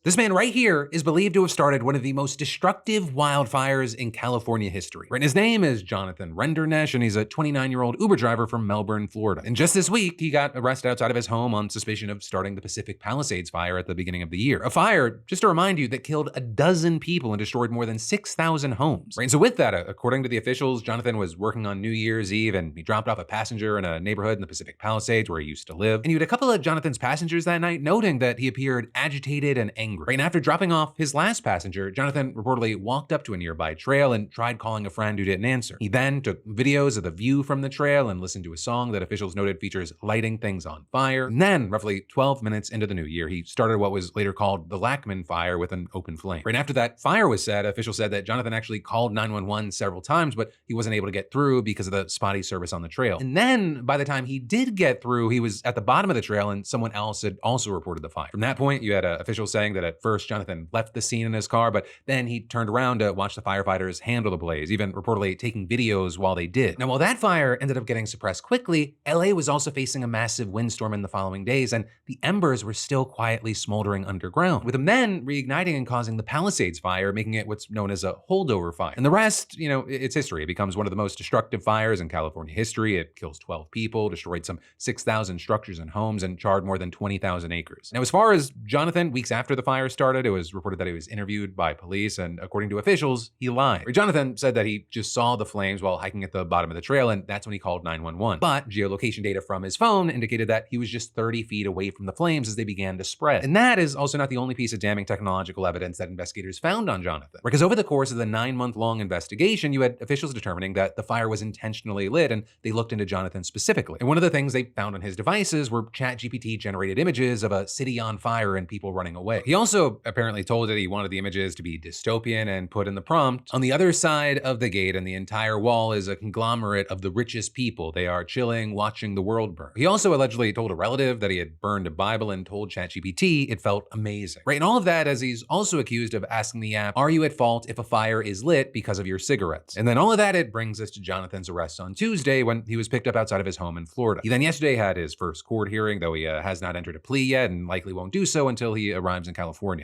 This man right here is believed to have started one of the most destructive wildfires in California history. And his name is Jonathan Rinderknecht, and he's a 29-year-old Uber driver from Melbourne, Florida. And just this week, he got arrested outside of his home on suspicion of starting the Pacific Palisades fire at the beginning of the year. A fire, just to remind you, that killed 12 people and destroyed more than 6,000 homes. Right? And so with that, according to the officials, Jonathan was working on New Year's Eve, and he dropped off a passenger in a neighborhood in the Pacific Palisades where he used to live. And you had a couple of Jonathan's passengers that night noting that he appeared agitated and angry. Right? And after dropping off his last passenger, Jonathan reportedly walked up to a nearby trail and tried calling a friend who didn't answer. He then took videos of the view from the trail and listened to a song that officials noted features lighting things on fire. And then, roughly 12 minutes into the new year, he started what was later called the Lackman fire with an open flame. Right after that fire was set, officials said that Jonathan actually called 911 several times, but he wasn't able to get through because of the spotty service on the trail. And then, by the time he did get through, he was at the bottom of the trail and someone else had also reported the fire. From that point, you had officials saying that at first Jonathan left the scene in his car, but then he turned around to watch the firefighters handle the blaze, even reportedly taking videos while they did. Now, while that fire ended up getting suppressed quickly, LA was also facing a massive windstorm in the following days, and the embers were still quietly smoldering underground, with them then reigniting and causing the Palisades fire, making it what's known as a holdover fire. And the rest, it's history. It becomes one of the most destructive fires in California history. It kills 12 people, destroyed some 6,000 structures and homes, and charred more than 20,000 acres. Now, as far as Jonathan, weeks after the fire started, it was reported that he was interviewed by police, and according to officials, he lied. Jonathan said that he just saw the flames while hiking at the bottom of the trail, and that's when he called 911. But geolocation data from his phone indicated that he was just 30 feet away from the flames as they began to spread. And that is also not the only piece of damning technological evidence that investigators found on Jonathan. Because over the course of the 9-month-long investigation, you had officials determining that the fire was intentionally lit, and they looked into Jonathan specifically. And one of the things they found on his devices were ChatGPT generated images of a city on fire and people running away. He also apparently told it he wanted the images to be dystopian and put in the prompt, "On the other side of the gate and the entire wall is a conglomerate of the richest people. They are chilling, watching the world burn." He also allegedly told a relative that he had burned a Bible and told ChatGPT it felt amazing. Right, and all of that as he's also accused of asking the app, "Are you at fault if a fire is lit because of your cigarettes?" And then all of that, it brings us to Jonathan's arrest on Tuesday when he was picked up outside of his home in Florida. He then yesterday had his first court hearing, though he has not entered a plea yet and likely won't do so until he arrives in California.